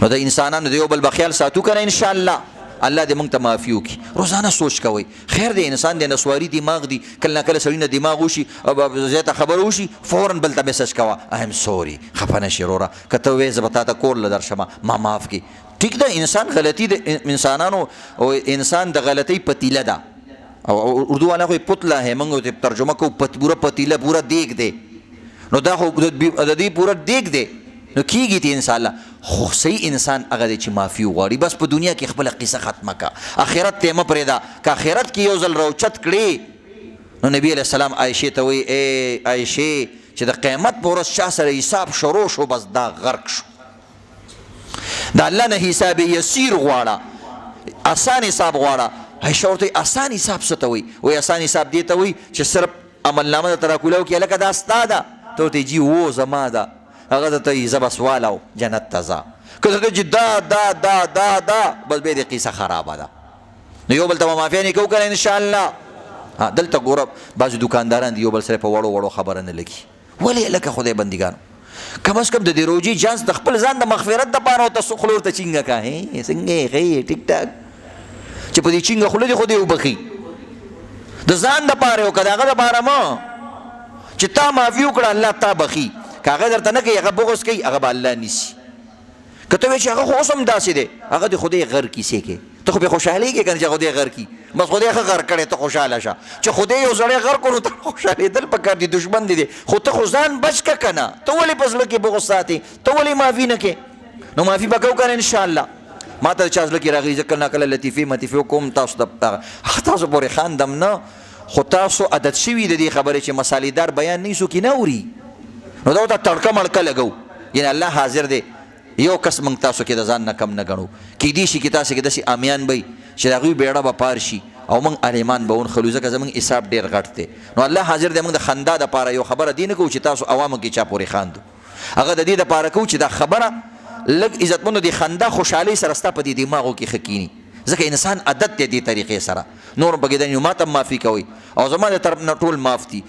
نو د انسانانو د یو بل به خیال ساتو کنه انشاءالله الله دې موږ ته معافي وکړي. روزانه سوچ کوئ خیر دی انسان دی نسواري دماغ دی کله نه کله سړي نه دماغ وشي زیاته خبره وشي فوراً بل ته میسج کوه ایم سوري خفه نشي وروره که ته وایې زه به تا ته کور له درشمه ما معاف کړي. ټیک ده انسان غلطي د انسانانو او انسان د غلطۍ پتیله ده او اردو والا خو پتله ہے موږ ترجمه کوو پوره پتیله پوره دیګ دی نو دا خو د دې پوره دیګ دی نو کیږي ته انشاءالله خو صحیح انسان هغه دی چې معافي وغواړي بس په دنیا کې خپله قصه ختمه که آخرت ته مه پرېږده که آخرت کې یو ځل روچت کړې نو نبی علیه السلام عایشې ته وایي ای عایشې چې د قیامت په ورځ چا سره حساب شروع شو بس دا غرق شو. د الله نه حساب یسیر غواړه، آسان حساب غواړه. عایشه ورته آسان حساب څه ته وایي؟ وایي آسان حساب دې ته وایي چې صرف عملنامه درته راکولاو کې هلکه دا ستا ده، ته ورته جي و زما ده، هغه درته وایي زه بس والاو جنت ته ځه. که درته چې دا دا دا دا دا بس بیا دې قیصه خرابه ده. نو یو بل ته معافیه نه کوو که نه انشاءالله. دلته ګوره بعضې دوکانداران دي یو بل سره په وړو وړو خبره نه لګي. ولې لکه خدای بندګانو کم از کم د دې روجي چانس د خپل ځان د مغفرت دپاره ورته خوله ورته چینګه کا څنګه یې ښه ټیک ټاک چې په دې چینګه خوله دې خو دې وبخي د ځان دپاره یو که د هغه دپاره مه چې تا معافي وکړه الله تا بخي. که هغه درته نه کوي هغه بغض کوي هغه به الله نیسي. که ته وایې چې هغه خو اوس هم داسې دی هغه د خدای غر کیسې کې ته خو بې خوشحالېږې که نه چې خدای غر کي بس خدای ښه غر کړی ته خوشحاله شه. چې خدای یو سړی غر کړو ته خوشحالېدل پکار دي دشمن دي خو ته خو ځان بچ که که نه. ته ولې په زړه کې بغض ساتې؟ ته ولې معافي نه کې؟ نو معافي به کوو که نه انشاءالله. ما ته د چا زړه کې راغلي زه کله ناکله لطیفې مطیفې کوم تاسو تاسو پورې خاندم نه خو تاسو عادت شوي د دې خبرې چې مسالېدار بیان نه څوک یې نه اوري نو دا ورته تړکه مړکه لګو. یعنې الله حاضر دی یو کس موږ تاسو کې د ځان نه کم نه ګڼو. کیدای شي کې تاسو کې داسې امیان وي چې د هغوی بیړه به پار شي او موږ عالمان به ونخلو ځکه زموږ حساب ډېر غټ دی. نو الله حاضر دی موږ د خندا دپاره یو خبره دې نه کوو چې تاسو عوامو کې چا پورې خاندو. هغه د دې دپاره کوو چې دا خبره لږ عزتمندو د خندا خوشحالۍ سره ستا په دې دماغو کې ښه کیني ځکه انسان عادت دی دې طریقې سره. نور پکې دا ما ته معافي کوئ او زما د طرف نه ټول معاف دي.